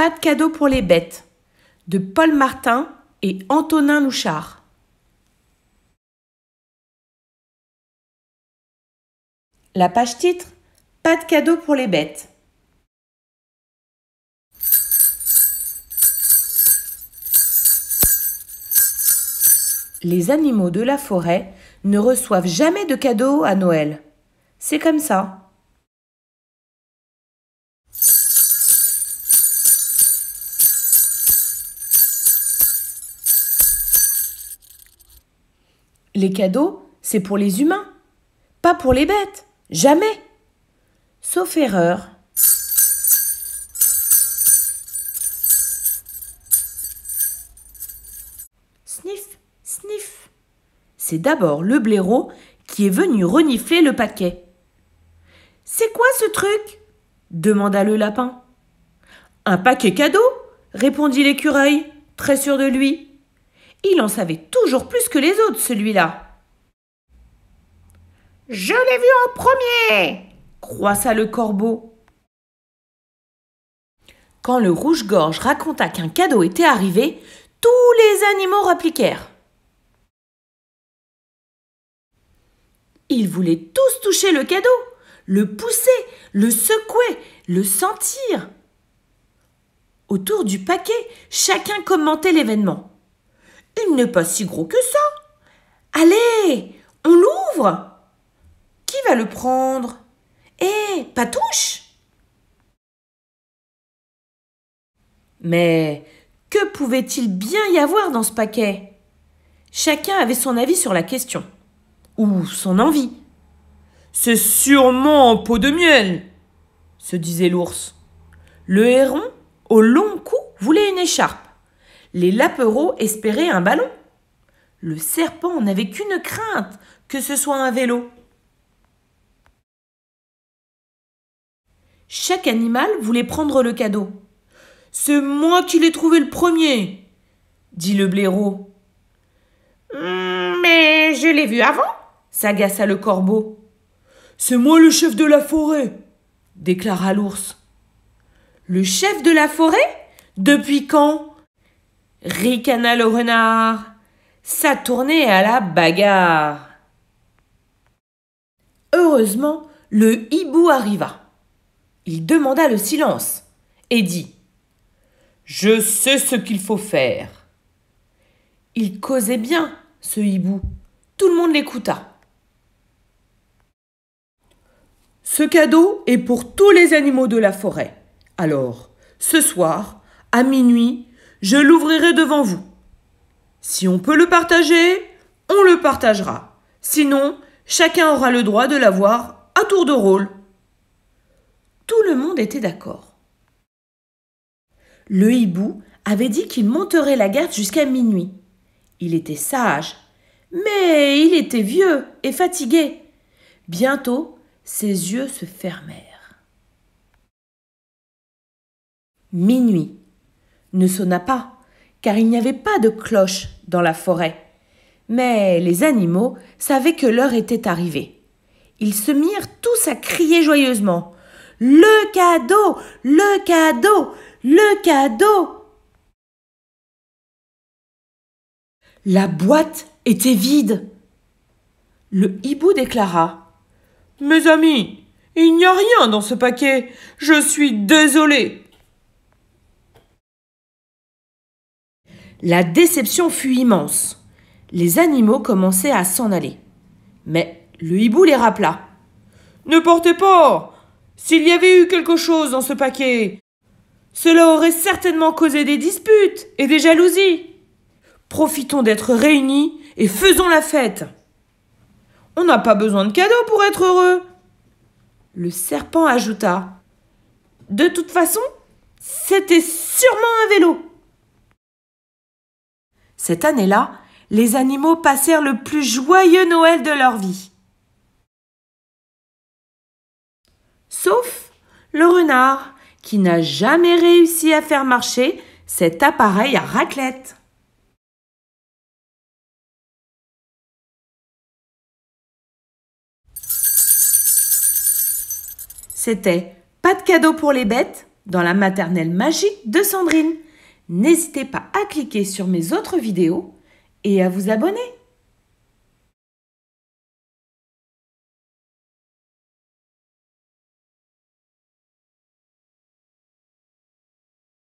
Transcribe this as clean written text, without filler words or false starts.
Pas de cadeau pour les bêtes de Paul Martin et Antonin Louchard. La page titre, pas de cadeau pour les bêtes. Les animaux de la forêt ne reçoivent jamais de cadeaux à Noël. C'est comme ça. Les cadeaux, c'est pour les humains, pas pour les bêtes. Jamais. Sauf erreur. Sniff, sniff. C'est d'abord le blaireau qui est venu renifler le paquet. « C'est quoi ce truc ?» demanda le lapin. « Un paquet cadeau » répondit l'écureuil, très sûr de lui. Il en savait toujours plus que les autres, celui-là. « Je l'ai vu en premier !» croissa le corbeau. Quand le rouge-gorge raconta qu'un cadeau était arrivé, tous les animaux répliquèrent. Ils voulaient tous toucher le cadeau, le pousser, le secouer, le sentir. Autour du paquet, chacun commentait l'événement. « Il n'est pas si gros que ça. Allez, on l'ouvre. Qui va le prendre? Hé, Patouche !» Mais que pouvait-il bien y avoir dans ce paquet? Chacun avait son avis sur la question. Ou son envie. « C'est sûrement en pot de miel !» se disait l'ours. Le héron, au long cou, voulait une écharpe. Les lapereaux espéraient un ballon. Le serpent n'avait qu'une crainte, que ce soit un vélo. Chaque animal voulait prendre le cadeau. « C'est moi qui l'ai trouvé le premier !» dit le blaireau. « Mais je l'ai vu avant !» s'agaça le corbeau. « C'est moi le chef de la forêt !» déclara l'ours. « Le chef de la forêt? Depuis quand ?» ricana le renard. Ça tournait à la bagarre. Heureusement, le hibou arriva. Il demanda le silence et dit « Je sais ce qu'il faut faire. » Il causait bien, ce hibou. Tout le monde l'écouta. « Ce cadeau est pour tous les animaux de la forêt. Alors, ce soir, à minuit, je l'ouvrirai devant vous. Si on peut le partager, on le partagera. Sinon, chacun aura le droit de l'avoir à tour de rôle. » Tout le monde était d'accord. Le hibou avait dit qu'il monterait la garde jusqu'à minuit. Il était sage, mais il était vieux et fatigué. Bientôt, ses yeux se fermèrent. Minuit ne sonna pas, car il n'y avait pas de cloche dans la forêt. Mais les animaux savaient que l'heure était arrivée. Ils se mirent tous à crier joyeusement « Le cadeau! Le cadeau! Le cadeau !» La boîte était vide. Le hibou déclara « Mes amis, il n'y a rien dans ce paquet. Je suis désolé. » La déception fut immense. Les animaux commençaient à s'en aller. Mais le hibou les rappela. « Ne portez pas! S'il y avait eu quelque chose dans ce paquet, cela aurait certainement causé des disputes et des jalousies. Profitons d'être réunis et faisons la fête. On n'a pas besoin de cadeaux pour être heureux. » Le serpent ajouta. « De toute façon, c'était sûrement un vélo. » Cette année-là, les animaux passèrent le plus joyeux Noël de leur vie. Sauf le renard, qui n'a jamais réussi à faire marcher cet appareil à raclette. C'était pas de cadeau pour les bêtes dans la maternelle magique de Sandrine. N'hésitez pas à cliquer sur mes autres vidéos et à vous abonner.